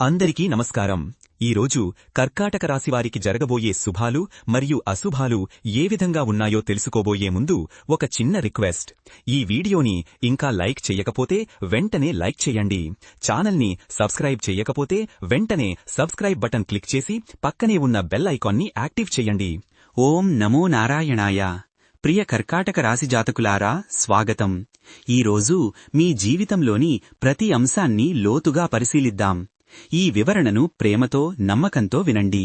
అందరికీ నమస్కారం. ఈరోజు కర్కాటక రాశివారికి జరగబోయే శుభాలు మరియు అశుభాలు ఏ విధంగా ఉన్నాయో తెలుసుకోబోయే ముందు ఒక చిన్న రిక్వెస్ట్. ఈ వీడియోని ఇంకా లైక్ చెయ్యకపోతే వెంటనే లైక్ చేయండి. ఛానల్ని సబ్స్క్రైబ్ చెయ్యకపోతే వెంటనే సబ్స్క్రైబ్ బటన్ క్లిక్ చేసి పక్కనే ఉన్న బెల్ ఐకాన్ని యాక్టివ్ చేయండి. ఓం నమో నారాయణాయ. ప్రియ కర్కాటక రాశి జాతకులారా, స్వాగతం. ఈరోజు మీ జీవితంలోని ప్రతి అంశాన్ని లోతుగా పరిశీలిద్దాం. ఈ వివరణను ప్రేమతో, నమ్మకంతో వినండి.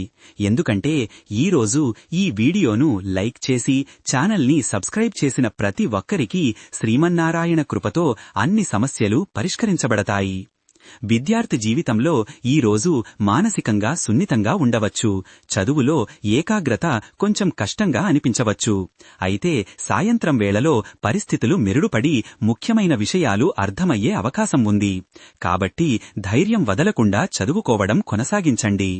ఎందుకంటే ఈరోజు ఈ వీడియోను లైక్ చేసి ఛానల్ని సబ్స్క్రైబ్ చేసిన ప్రతి ఒక్కరికి శ్రీమన్నారాయణ కృపతో అన్ని సమస్యలు పరిష్కరించబడతాయి. విద్యార్థి జీవితంలో ఈరోజు మానసికంగా సున్నితంగా ఉండవచ్చు. చదువులో ఏకాగ్రత కొంచెం కష్టంగా అనిపించవచ్చు. అయితే సాయంత్రం వేళలో పరిస్థితులు మెరుగుపడి ముఖ్యమైన విషయాలు అర్థమయ్యే అవకాశం ఉంది. కాబట్టి ధైర్యం వదలకుండా చదువుకోవడం కొనసాగించండి.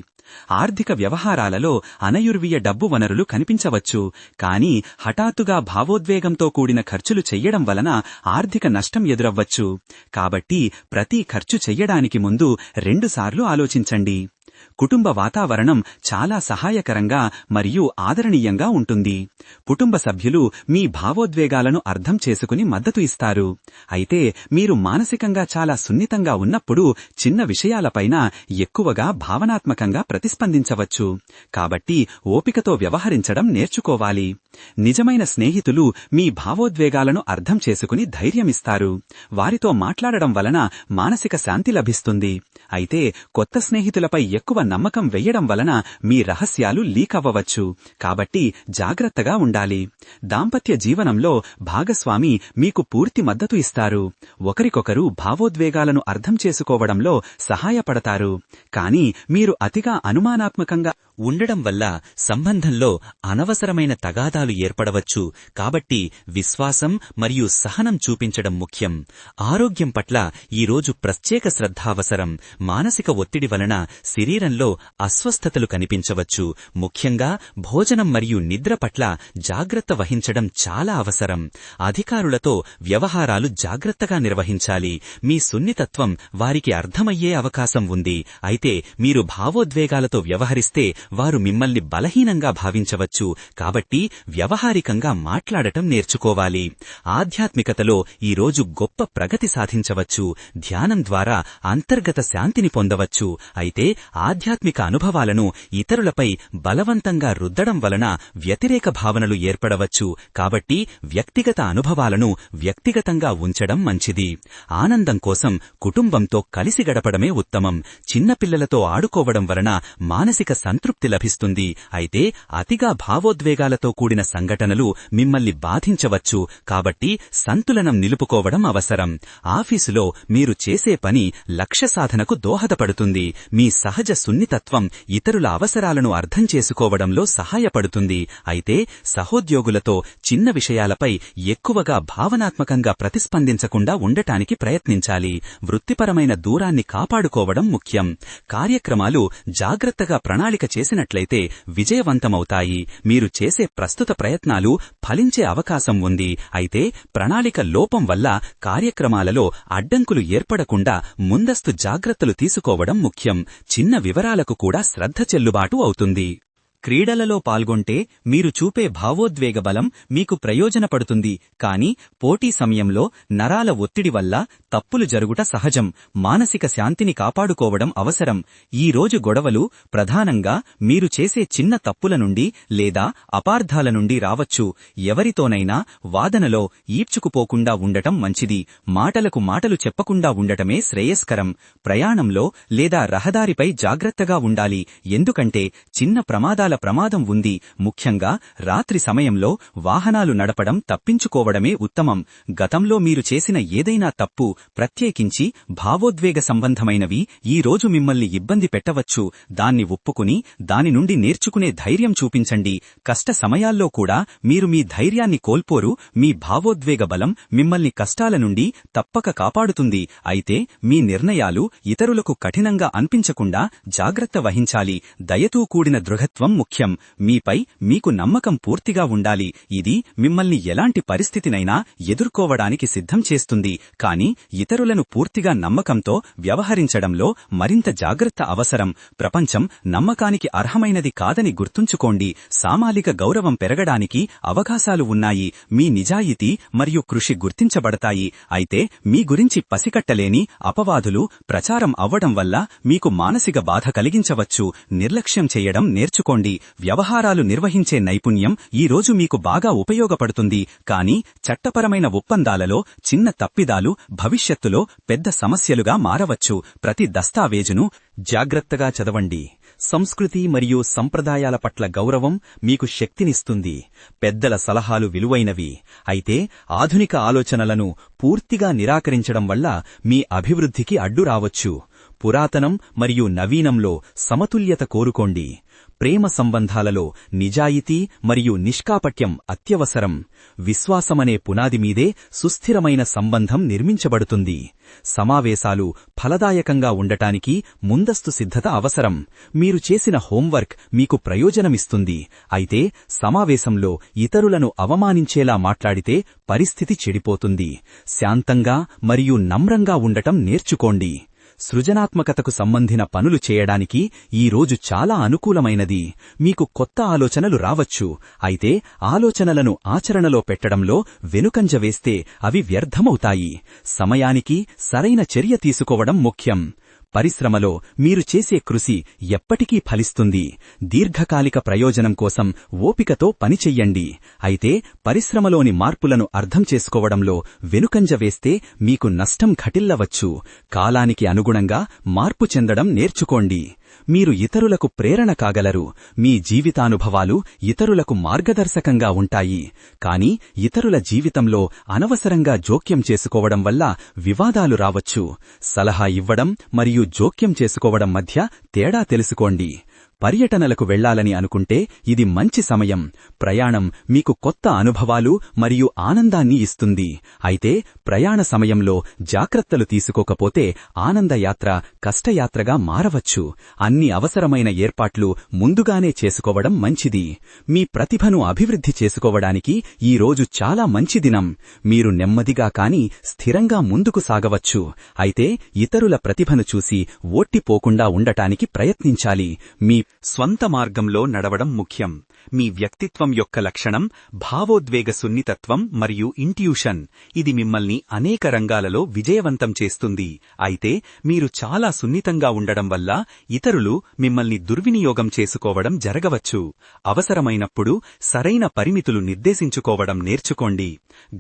ఆర్థిక వ్యవహారాలలో అనయుర్వీయ డబ్బు వనరులు కనిపించవచ్చు. కానీ హఠాత్తుగా భావోద్వేగంతో కూడిన ఖర్చులు చెయ్యడం వలన ఆర్థిక నష్టం ఎదురవ్వచ్చు. కాబట్టి ప్రతి ఖర్చు చెయ్యడానికి ముందు 2 సార్లు ఆలోచించండి. కుటుంబ వాతావరణం చాలా సహాయకరంగా మరియు ఆదరణీయంగా ఉంటుంది. కుటుంబ సభ్యులు మీ భావోద్వేగాలను అర్థం చేసుకుని మద్దతు ఇస్తారు. అయితే మీరు మానసికంగా చాలా సున్నితంగా ఉన్నప్పుడు చిన్న విషయాలపైన ఎక్కువగా భావనాత్మకంగా ప్రతిస్పందించవచ్చు. కాబట్టి ఓపికతో వ్యవహరించడం నేర్చుకోవాలి. నిజమైన స్నేహితులు మీ భావోద్వేగాలను అర్థం చేసుకుని ధైర్యమిస్తారు. వారితో మాట్లాడడం వలన మానసిక శాంతి లభిస్తుంది. అయితే కొత్త స్నేహితులపై ఎక్కువ నమ్మకం వెయ్యడం వలన మీ రహస్యాలు లీక్ అవ్వవచ్చు. కాబట్టి జాగ్రత్తగా ఉండాలి. దాంపత్య జీవనంలో భాగస్వామి మీకు పూర్తి మద్దతు ఇస్తారు. ఒకరికొకరు భావోద్వేగాలను అర్థం చేసుకోవడంలో సహాయపడతారు. కానీ మీరు అతిగా అనుమానాత్మకంగా ఉండడం వల్ల సంబంధంలో అనవసరమైన తగాదాలు ఏర్పడవచ్చు. కాబట్టి విశ్వాసం మరియు సహనం చూపించడం ముఖ్యం. ఆరోగ్యం పట్ల ఈరోజు ప్రత్యేక శ్రద్ధ అవసరం. మానసిక ఒత్తిడి వలన శరీరంలో అస్వస్థతలు కనిపించవచ్చు. ముఖ్యంగా భోజనం మరియు నిద్ర పట్ల జాగ్రత్త వహించడం చాలా అవసరం. అధికారులతో వ్యవహారాలు జాగ్రత్తగా నిర్వహించాలి. మీ సున్నితత్వం వారికి అర్థమయ్యే అవకాశం ఉంది. అయితే మీరు భావోద్వేగాలతో వ్యవహరిస్తే వారు మిమ్మల్ని బలహీనంగా భావించవచ్చు. కాబట్టి వ్యవహారికంగా మాట్లాడటం నేర్చుకోవాలి. ఆధ్యాత్మికతలో ఈరోజు గొప్ప ప్రగతి సాధించవచ్చు. ధ్యానం ద్వారా అంతర్గత శాంతిని పొందవచ్చు. అయితే ఆధ్యాత్మిక అనుభవాలను ఇతరులపై బలవంతంగా రుద్దడం వలన వ్యతిరేక భావనలు ఏర్పడవచ్చు. కాబట్టి వ్యక్తిగత అనుభవాలను వ్యక్తిగతంగా ఉంచడం మంచిది. ఆనందం కోసం కుటుంబంతో కలిసి గడపడమే ఉత్తమం. చిన్నపిల్లలతో ఆడుకోవడం వలన మానసిక సంతృప్తి లభిస్తుంది. అయితే అతిగా భావోద్వేగాలతో కూడిన సంఘటనలు మిమ్మల్ని బాధించవచ్చు. కాబట్టి సంతులనం నిలుపుకోవడం అవసరం. ఆఫీసులో మీరు చేసే పని లక్ష్య సాధనకు దోహదపడుతుంది. మీ సహజ సున్నితత్వం ఇతరుల అవసరాలను అర్థం చేసుకోవడంలో సహాయపడుతుంది. అయితే సహోద్యోగులతో చిన్న విషయాలపై ఎక్కువగా భావనాత్మకంగా ప్రతిస్పందించకుండా ఉండటానికి ప్రయత్నించాలి. వృత్తిపరమైన దూరాన్ని కాపాడుకోవడం ముఖ్యం. కార్యక్రమాలు జాగ్రత్తగా ప్రణాళిక చేసినట్లయితే విజయవంతమవుతాయి. మీరు చేసే ప్రస్తుత ప్రయత్నాలు ఫలించే అవకాశం ఉంది. అయితే ప్రణాళిక లోపం వల్ల కార్యక్రమాలలో అడ్డంకులు ఏర్పడకుండా ముందస్తు జాగ్రత్తలు తీసుకోవడం ముఖ్యం. చిన్న వివరాలకు కూడా శ్రద్ధ చెల్లుబాటు అవుతుంది. క్రీడలలో పాల్గొంటే మీరు చూపే భావోద్వేగ బలం మీకు ప్రయోజనపడుతుంది. కానీ పోటీ సమయంలో నరాల ఒత్తిడి వల్ల తప్పులు జరుగుట సహజం. మానసిక శాంతిని కాపాడుకోవడం అవసరం. ఈ రోజు గొడవలు ప్రధానంగా మీరు చేసే చిన్న తప్పుల నుండి లేదా అపార్థాల నుండి రావచ్చు. ఎవరితోనైనా వాదనలో ఈడ్చుకుపోకుండా ఉండటం మంచిది. మాటలకు మాటలు చెప్పకుండా ఉండటమే శ్రేయస్కరం. ప్రయాణంలో లేదా రహదారిపై జాగ్రత్తగా ఉండాలి. ఎందుకంటే చిన్న ప్రమాదం ఉంది. ముఖ్యంగా రాత్రి సమయంలో వాహనాలు నడపడం తప్పించుకోవడమే ఉత్తమం. గతంలో మీరు చేసిన ఏదైనా తప్పు, ప్రత్యేకించి భావోద్వేగ సంబంధమైనవి, ఈ రోజు మిమ్మల్ని ఇబ్బంది పెట్టవచ్చు. దాన్ని ఒప్పుకుని దాని నుండి నేర్చుకునే ధైర్యం చూపించండి. కష్ట సమయాల్లో కూడా మీరు మీ ధైర్యాన్ని కోల్పోరు. మీ భావోద్వేగ బలం మిమ్మల్ని కష్టాల నుండి తప్పక కాపాడుతుంది. అయితే మీ నిర్ణయాలు ఇతరులకు కఠినంగా అనిపించకుండా జాగ్రత్త వహించాలి. దయతో కూడిన దృఢత్వం ముఖ్యం. మీపై మీకు నమ్మకం పూర్తిగా ఉండాలి. ఇది మిమ్మల్ని ఎలాంటి పరిస్థితినైనా ఎదుర్కోవడానికి సిద్ధం చేస్తుంది. కానీ ఇతరులను పూర్తిగా నమ్మకంతో వ్యవహరించడంలో మరింత జాగ్రత్త అవసరం. ప్రపంచం నమ్మకానికి అర్హమైనది కాదని గుర్తుంచుకోండి. సామాజిక గౌరవం పెరగడానికి అవకాశాలు ఉన్నాయి. మీ నిజాయితీ మరియు కృషి గుర్తించబడతాయి. అయితే మీ గురించి పసికట్టలేని అపవాదులు ప్రచారం అవ్వడం వల్ల మీకు మానసిక బాధ కలిగించవచ్చు. నిర్లక్ష్యం చేయడం నేర్చుకోండి. వ్యవహారాలు నిర్వహించే నైపుణ్యం ఈ రోజు మీకు బాగా ఉపయోగపడుతుంది. కానీ చట్టపరమైన ఒప్పందాలలో చిన్న తప్పిదాలు భవిష్యత్తులో పెద్ద సమస్యలుగా మారవచ్చు. ప్రతి దస్తావేజును జాగ్రత్తగా చదవండి. సంస్కృతి మరియు సంప్రదాయాల పట్ల గౌరవం మీకు శక్తినిస్తుంది. పెద్దల సలహాలు విలువైనవి. అయితే ఆధునిక ఆలోచనలను పూర్తిగా నిరాకరించడం వల్ల మీ అభివృద్ధికి అడ్డు రావచ్చు. పురాతనం మరియు నవీనంలో సమతుల్యత కోరుకోండి. ప్రేమ సంబంధాలలో నిజాయితీ మరియు నిష్కాపట్యం అత్యవసరం. విశ్వాసమనే పునాది మీదే సుస్థిరమైన సంబంధం నిర్మించబడుతుంది. సమావేశాలు ఫలదాయకంగా ఉండటానికి ముందస్తు సిద్ధత అవసరం. మీరు చేసిన హోంవర్క్ మీకు ప్రయోజనమిస్తుంది. అయితే సమావేశంలో ఇతరులను అవమానించేలా మాట్లాడితే పరిస్థితి చెడిపోతుంది. శాంతంగా మరియు నమ్రంగా ఉండటం నేర్చుకోండి. సృజనాత్మకతకు సంబంధిన పనులు చేయడానికి ఈ రోజు చాలా అనుకూలమైనది. మీకు కొత్త ఆలోచనలు రావచ్చు. అయితే ఆలోచనలను ఆచరణలో పెట్టడంలో వెనుకంజ వేస్తే అవి వ్యర్థమవుతాయి. సమయానికి సరైన చర్య తీసుకోవడం ముఖ్యం. పరిశ్రమలో మీరు చేసే కృషి ఎప్పటికీ ఫలిస్తుంది. దీర్ఘకాలిక ప్రయోజనం కోసం ఓపికతో పనిచెయ్యండి. అయితే పరిశ్రమలోని మార్పులను అర్థం చేసుకోవడంలో వెనుకంజ వేస్తే మీకు నష్టం ఘటిల్లవచ్చు. కాలానికి అనుగుణంగా మార్పు చెందడం నేర్చుకోండి. మీరు ఇతరులకు ప్రేరణ కాగలరు. మీ జీవితానుభవాలు ఇతరులకు మార్గదర్శకంగా ఉంటాయి. కానీ ఇతరుల జీవితంలో అనవసరంగా జోక్యం చేసుకోవడం వల్ల వివాదాలు రావచ్చు. సలహా ఇవ్వడం మరియు జోక్యం చేసుకోవడం మధ్య తేడా తెలుసుకోండి. పర్యటనలకు వెళ్లాలని అనుకుంటే ఇది మంచి సమయం. ప్రయాణం మీకు కొత్త అనుభవాలు మరియు ఆనందాన్ని ఇస్తుంది. అయితే ప్రయాణ సమయంలో జాగ్రత్తలు తీసుకోకపోతే ఆనందయాత్ర కష్టయాత్రగా మారవచ్చు. అన్ని అవసరమైన ఏర్పాట్లు ముందుగానే చేసుకోవడం మంచిది. మీ ప్రతిభను అభివృద్ధి చేసుకోవడానికి ఈ రోజు చాలా మంచి దినం. మీరు నెమ్మదిగా కానీ స్థిరంగా ముందుకు సాగవచ్చు. అయితే ఇతరుల ప్రతిభను చూసి ఓట్టిపోకుండా ఉండటానికి ప్రయత్నించాలి. మీ స్వంత మార్గంలో నడవడం ముఖ్యం. మీ వ్యక్తిత్వం యొక్క లక్షణం భావోద్వేగ సున్నితత్వం మరియు ఇంట్యూషన్. ఇది మిమ్మల్ని అనేక రంగాలలో విజయవంతం చేస్తుంది. అయితే మీరు చాలా సున్నితంగా ఉండడం వల్ల ఇతరులు మిమ్మల్ని దుర్వినియోగం చేసుకోవడం జరగవచ్చు. అవసరమైనప్పుడు సరైన పరిమితులు నిర్దేశించుకోవడం నేర్చుకోండి.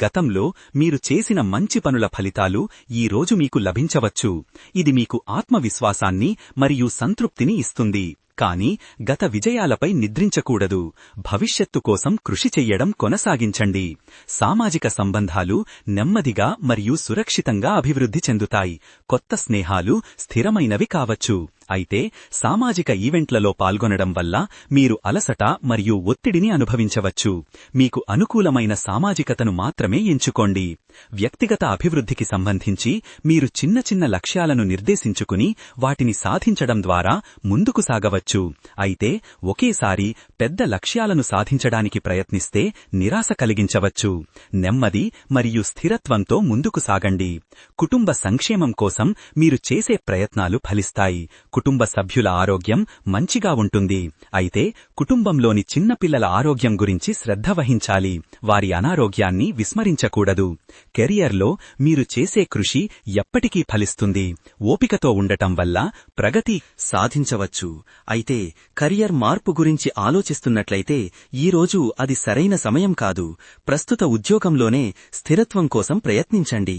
గతంలో మీరు చేసిన మంచి పనుల ఫలితాలు ఈ రోజు మీకు లభించవచ్చు. ఇది మీకు ఆత్మవిశ్వాసాన్ని మరియు సంతృప్తిని ఇస్తుంది. కానీ గత విజయాలపై నిద్రించకూడదు. భవిష్యత్తు కోసం కృషి చెయ్యడం కొనసాగించండి. సామాజిక సంబంధాలు నెమ్మదిగా మరియు సురక్షితంగా అభివృద్ధి చెందుతాయి. కొత్త స్నేహాలు స్థిరమైనవి కావచ్చు. అయితే సామాజిక ఈవెంట్లలో పాల్గొనడం వల్ల మీరు అలసట మరియు ఒత్తిడిని అనుభవించవచ్చు. మీకు అనుకూలమైన సామాజికతను మాత్రమే ఎంచుకోండి. వ్యక్తిగత అభివృద్ధికి సంబంధించి మీరు చిన్న చిన్న లక్ష్యాలను నిర్దేశించుకుని వాటిని సాధించడం ద్వారా ముందుకు సాగవచ్చు. అయితే ఒకేసారి పెద్ద లక్ష్యాలను సాధించడానికి ప్రయత్నిస్తే నిరాశ కలిగించవచ్చు. నెమ్మది మరియు స్థిరత్వంతో ముందుకు సాగండి. కుటుంబ సంక్షేమం కోసం మీరు చేసే ప్రయత్నాలు ఫలిస్తాయి. కుటుంబ సభ్యుల ఆరోగ్యం మంచిగా ఉంటుంది. అయితే కుటుంబంలోని చిన్నపిల్లల ఆరోగ్యం గురించి శ్రద్ధ వహించాలి. వారి అనారోగ్యాన్ని విస్మరించకూడదు. కెరియర్లో మీరు చేసే కృషి ఎప్పటికీ ఫలిస్తుంది. ఓపికతో ఉండటం వల్ల ప్రగతి సాధించవచ్చు. అయితే కెరియర్ మార్పు గురించి ఆలోచిస్తున్నట్లయితే ఈరోజు అది సరైన సమయం కాదు. ప్రస్తుత ఉద్యోగంలోనే స్థిరత్వం కోసం ప్రయత్నించండి.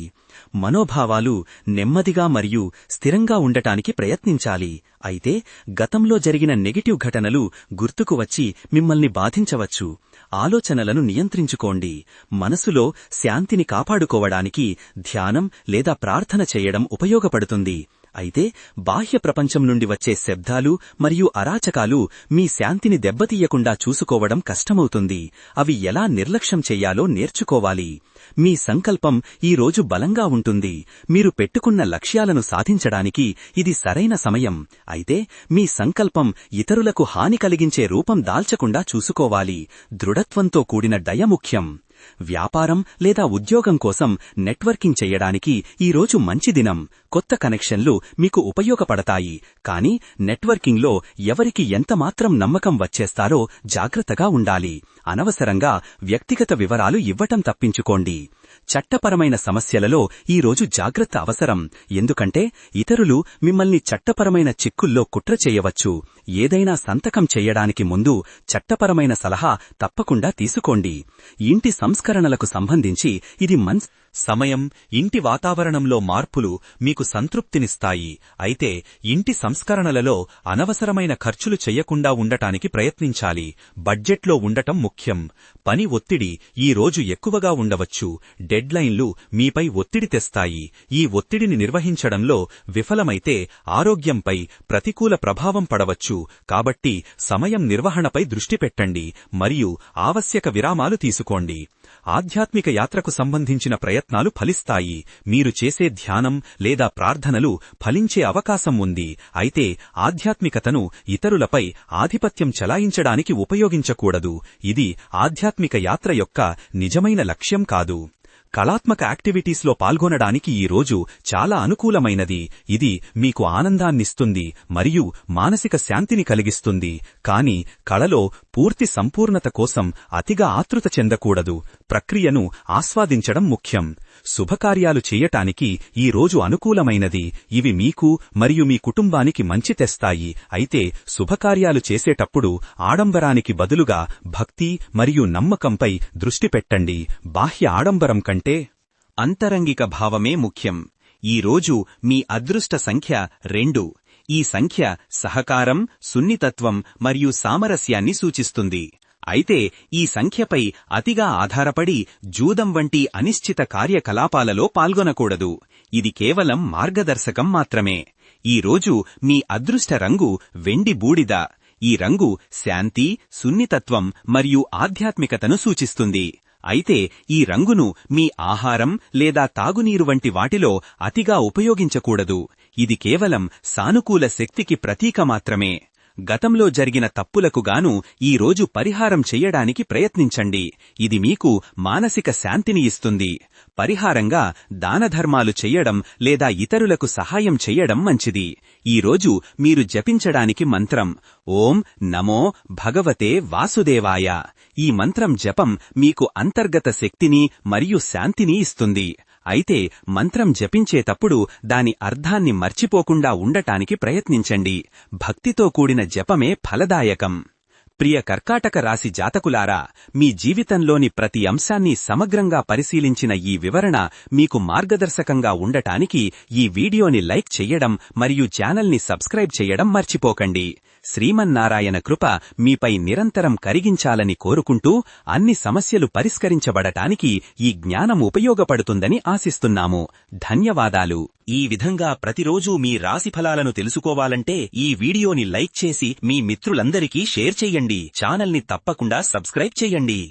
మనోభావాలు నెమ్మదిగా మరియు స్థిరంగా ఉండటానికి ప్రయత్నించాలి. అయితే గతంలో జరిగిన నెగటివ్ ఘటనలు గుర్తుకు వచ్చి మిమ్మల్ని బాధించవచ్చు. ఆలోచనలను నియంత్రించుకోండి. మనసులో శాంతిని కాపాడుకోవడానికి ధ్యానం లేదా ప్రార్థన చేయడం ఉపయోగపడుతుంది. అయితే బాహ్య ప్రపంచం నుండి వచ్చే శబ్దాలు మరియు అరాచకాలు మీ శాంతిని దెబ్బతీయకుండా చూసుకోవడం కష్టమవుతుంది. అవి ఎలా నిర్లక్ష్యం చెయ్యాలో నేర్చుకోవాలి. మీ సంకల్పం ఈ రోజు బలంగా ఉంటుంది. మీరు పెట్టుకున్న లక్ష్యాలను సాధించడానికి ఇది సరైన సమయం. అయితే మీ సంకల్పం ఇతరులకు హాని కలిగించే రూపం దాల్చకుండా చూసుకోవాలి. దృఢత్వంతో కూడిన దయ ముఖ్యం. వ్యాపారం లేదా ఉద్యోగం కోసం నెట్వర్కింగ్ చెయ్యడానికి ఈ రోజు మంచి దినం. కొత్త కనెక్షన్లు మీకు ఉపయోగపడతాయి. కానీ నెట్వర్కింగ్లో ఎవరికి ఎంతమాత్రం నమ్మకం వచ్చేస్తారో జాగ్రత్తగా ఉండాలి. అనవసరంగా వ్యక్తిగత వివరాలు ఇవ్వటం తప్పించుకోండి. చట్టపరమైన సమస్యలలో ఈ రోజు జాగ్రత్త అవసరం. ఎందుకంటే ఇతరులు మిమ్మల్ని చట్టపరమైన చిక్కుల్లో కుట్ర చేయవచ్చు. ఏదైనా సంతకం చెయ్యడానికి ముందు చట్టపరమైన సలహా తప్పకుండా తీసుకోండి. ఇంటి సంస్కరణలకు సంబంధించి ఇది సమయం. ఇంటి వాతావరణంలో మార్పులు మీకు సంతృప్తినిస్తాయి. అయితే ఇంటి సంస్కరణలలో అనవసరమైన ఖర్చులు చెయ్యకుండా ఉండటానికి ప్రయత్నించాలి. బడ్జెట్లో ఉండటం ముఖ్యం. పని ఒత్తిడి ఈ రోజు ఎక్కువగా ఉండవచ్చు. డెడ్లైన్లు మీపై ఒత్తిడి తెస్తాయి. ఈ ఒత్తిడిని నిర్వహించడంలో విఫలమైతే ఆరోగ్యంపై ప్రతికూల ప్రభావం పడవచ్చు. కాబట్టి సమయం నిర్వహణపై దృష్టి పెట్టండి మరియు ఆవశ్యక విరామాలు తీసుకోండి. ఆధ్యాత్మిక యాత్రకు సంబంధించిన ప్రయత్నాలు ఫలిస్తాయి. మీరు చేసే ధ్యానం లేదా ప్రార్థనలు ఫలించే అవకాశం ఉంది. అయితే ఆధ్యాత్మికతను ఇతరులపై ఆధిపత్యం చెలాయించడానికి ఉపయోగించకూడదు. ఇది ఆధ్యాత్మిక యాత్ర యొక్క నిజమైన లక్ష్యం కాదు. కళాత్మక యాక్టివిటీస్లో పాల్గొనడానికి ఈ రోజు చాలా అనుకూలమైనది. ఇది మీకు ఆనందాన్నిస్తుంది మరియు మానసిక శాంతిని కలిగిస్తుంది. కాని కళలో పూర్తి సంపూర్ణత కోసం అతిగా ఆతృత చెందకూడదు. ప్రక్రియను ఆస్వాదించడం ముఖ్యం. శుభకార్యాలు చేయటానికి ఈ రోజు అనుకూలమైనది. ఇవి మీకు మరియు మీ కుటుంబానికి మంచి తెస్తాయి. అయితే శుభకార్యాలు చేసేటప్పుడు ఆడంబరానికి బదులుగా భక్తి మరియు నమ్మకంపై దృష్టి పెట్టండి. బాహ్య ఆడంబరం కంటే అంతరంగిక భావమే ముఖ్యం. ఈ రోజు మీ అదృష్ట సంఖ్య 2. ఈ సంఖ్య సహకారం, సున్నితత్వం మరియు సామరస్యాన్ని సూచిస్తుంది. అయితే ఈ సంఖ్యపై అతిగా ఆధారపడి జూదం వంటి అనిశ్చిత కార్యకలాపాలలో పాల్గొనకూడదు. ఇది కేవలం మార్గదర్శకం మాత్రమే. ఈ రోజు మీ అదృష్ట రంగు వెండి బూడిద. ఈ రంగు శాంతి, సున్నితత్వం మరియు ఆధ్యాత్మికతను సూచిస్తుంది. అయితే ఈ రంగును మీ ఆహారం లేదా తాగునీరు వంటి వాటిలో అతిగా ఉపయోగించకూడదు. ఇది కేవలం సానుకూల శక్తికి ప్రతీక మాత్రమే. గతంలో జరిగిన తప్పులకు గాను ఈ రోజు పరిహారం చెయ్యడానికి ప్రయత్నించండి. ఇది మీకు మానసిక శాంతిని ఇస్తుంది. పరిహారంగా దానధర్మాలు చెయ్యడం లేదా ఇతరులకు సహాయం చెయ్యడం మంచిది. ఈ రోజు మీరు జపించడానికి మంత్రం ఓం నమో భగవతే వాసుదేవాయ. ఈ మంత్రం జపం మీకు అంతర్గత శక్తిని మరియు శాంతిని ఇస్తుంది. అయితే మంత్రం జపించేటప్పుడు దాని అర్థాన్ని మర్చిపోకుండా ఉండటానికి ప్రయత్నించండి. భక్తితో కూడిన జపమే ఫలదాయకం. ప్రియ కర్కాటక రాశి జాతకులారా, మీ జీవితంలోని ప్రతి అంశాన్ని సమగ్రంగా పరిశీలించిన ఈ వివరణ మీకు మార్గదర్శకంగా ఉండటానికి ఈ వీడియోని లైక్ చెయ్యడం మరియు ఛానల్ని సబ్స్క్రైబ్ చెయ్యడం మర్చిపోకండి. శ్రీమన్నారాయణ కృప మీపై నిరంతరం కరిగించాలని కోరుకుంటూ అన్ని సమస్యలు పరిష్కరించబడటానికి ఈ జ్ఞానం ఉపయోగపడుతుందని ఆశిస్తున్నాము. ధన్యవాదాలు. ఈ విధంగా ప్రతిరోజూ మీ రాశిఫలాలను తెలుసుకోవాలంటే ఈ వీడియోని లైక్ చేసి మీ మిత్రులందరికీ షేర్ చెయ్యండి. ఛానల్ని తప్పకుండా సబ్స్క్రైబ్ చెయ్యండి.